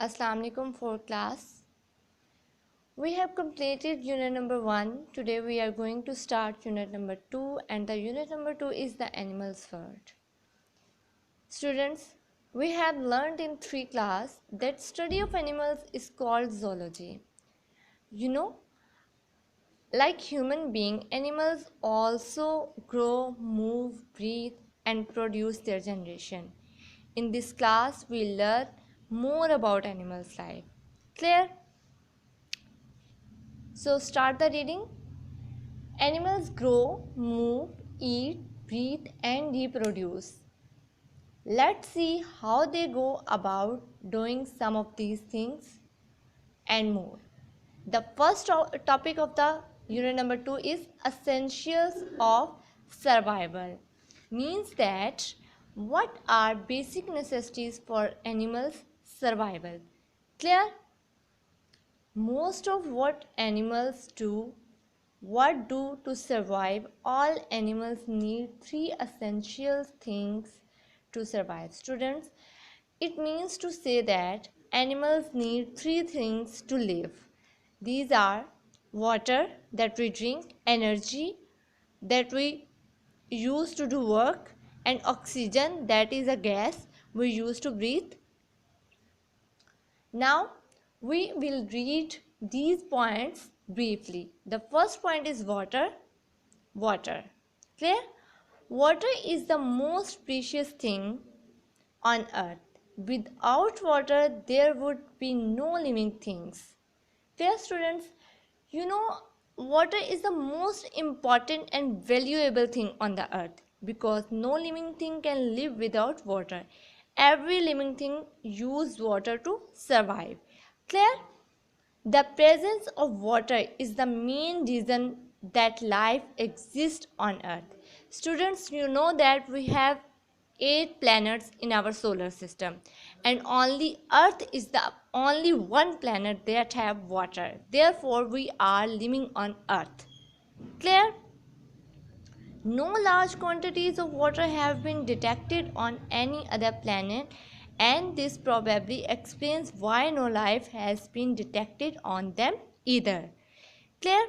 Assalamu alaikum for class. We have completed unit number 1. Today we are going to start unit number 2, and the unit number 2 is the animals world. Students, we have learned in 3 class that study of animals is called zoology. You know, like human being, animals also grow, move, breathe and produce their generation. In this class we learn more about animals' life. Clear? So start the reading. Animals grow, move, eat, breathe and reproduce. Let's see how they go about doing some of these things and more. The first topic of the unit number 2 is essentials of survival. Means that what are basic necessities for animals' survival. Clear? Most of what animals do to survive. All animals need 3 essential things to survive. Students, it means to say that animals need 3 things to live. These are water that we drink, energy that we use to do work, and oxygen that is a gas we use to breathe. Now we will read these points briefly. The first point is water. Water. Clear? Water is the most precious thing on earth. Without water, there would be no living things. Clear, students? You know, water is the most important and valuable thing on the earth because no living thing can live without water. Every living thing uses water to survive. Clear? The presence of water is the main reason that life exists on earth. Students, you know that we have 8 planets in our solar system and only earth is the only one planet that have water. Therefore we are living on earth. Clear? No large quantities of water have been detected on any other planet, and this probably explains why no life has been detected on them either. Clear?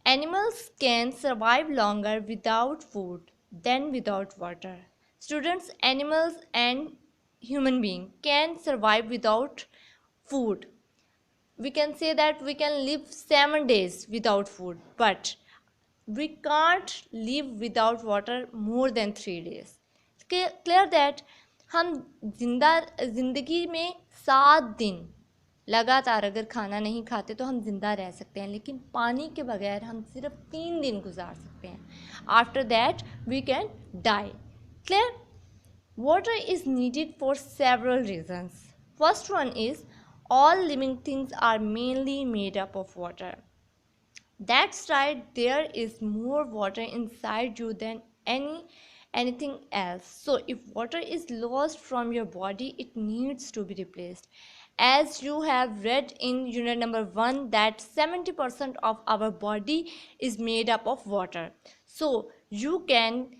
Animals can survive longer without food than without water. Students, animals and human beings can survive without food. We can say that we can live 7 days without food, but we can't live without water more than 3 days. Clear that हम जिंदगी में 7 दिन लगातार अगर खाना नहीं खाते तो हम जिंदा रह सकते हैं, लेकिन पानी के बगैर हम सिर्फ 3 दिन गुजार सकते हैं. After that we can die. Clear? Water is needed for several reasons. First one is all living things are mainly made up of water. That's right, there is more water inside you than anything else. So if water is lost from your body, it needs to be replaced. As you have read in unit number 1 that 70% of our body is made up of water. So you can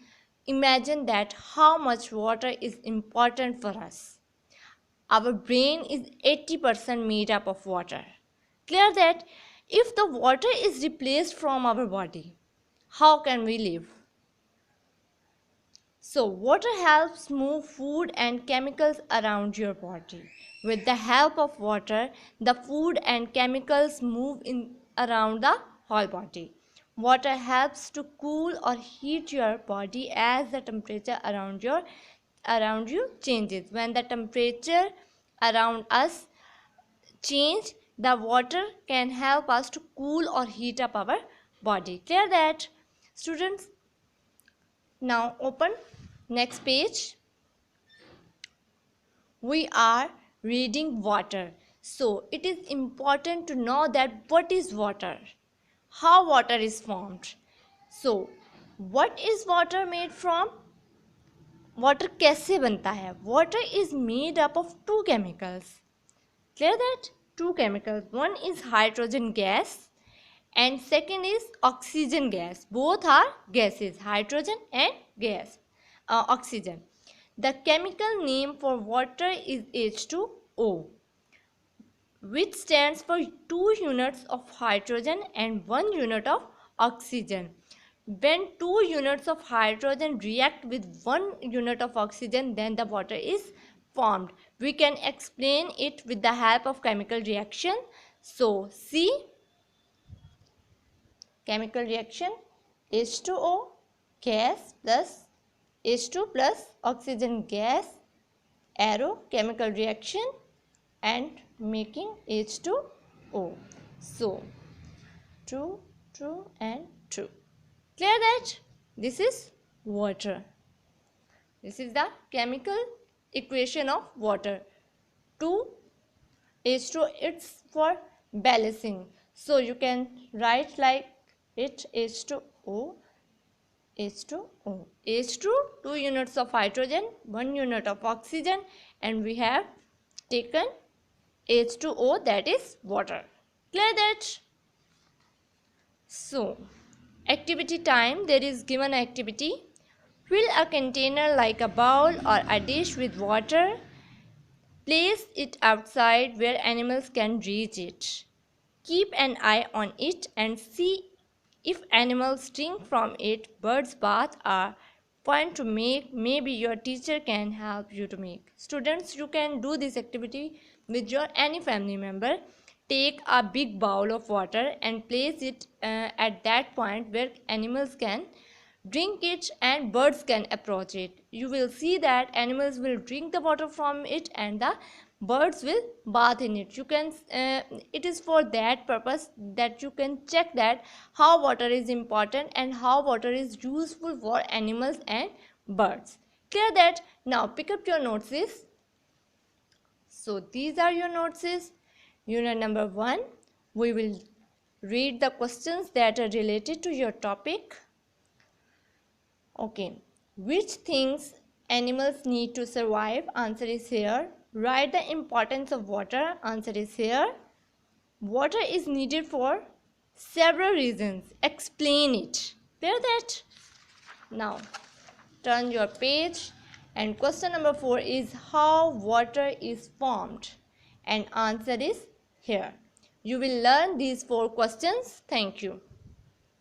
imagine that how much water is important for us. Our brain is 80% made up of water. Clear that? If the water is replaced from our body, how can we live? So water helps move food and chemicals around your body. With the help of water, the food and chemicals move in around the whole body. Water helps to cool or heat your body as the temperature around you changes. When the temperature around us change, the water can help us to cool or heat up our body. Clear that, students? Now open next page. We are reading water. So it is important to know that what is water, how water is formed. So what is water made from? Water कैसे बनता है? Water is made up of 2 chemicals. Clear that? 2 chemicals. One is hydrogen gas and second is oxygen gas. Both are gases, hydrogen and oxygen. The chemical name for water is H2O. which stands for 2 units of hydrogen and 1 unit of oxygen. When 2 units of hydrogen react with 1 unit of oxygen, then the water is formed. We can explain it with the help of chemical reaction. So, see, chemical reaction H2O gas plus H2 plus oxygen gas, arrow chemical reaction and making H2O. So, true, true and true. Clear that? This is water. This is the chemical equation of water. 2 H2O, it's for balancing. So you can write like it H2O, H2O. H2, 2 units of hydrogen, 1 unit of oxygen, and we have taken H2O, that is water. Clear that? So, activity time. There is given activity. Fill a container like a bowl or a dish with water. Place it outside where animals can reach it. Keep an eye on it and see if animals drink from it. Birds bath are fun to make. Maybe your teacher can help you to make. Students, you can do this activity with your any family member. Take a big bowl of water and place it at that point where animals can drink it and birds can approach it. You will see that animals will drink the water from it and the birds will bath in it. You can it is for that purpose that you can check that how water is important and how water is useful for animals and birds. Clear that? Now pick up your notes. So these are your notes. Unit number 1, we will read the questions that are related to your topic. Okay, which things animals need to survive? Answer is here. Write the importance of water. Answer is here. Water is needed for several reasons. Explain it. Clear that? Now, turn your page and question number 4 is how water is formed. And answer is here. You will learn these 4 questions. Thank you.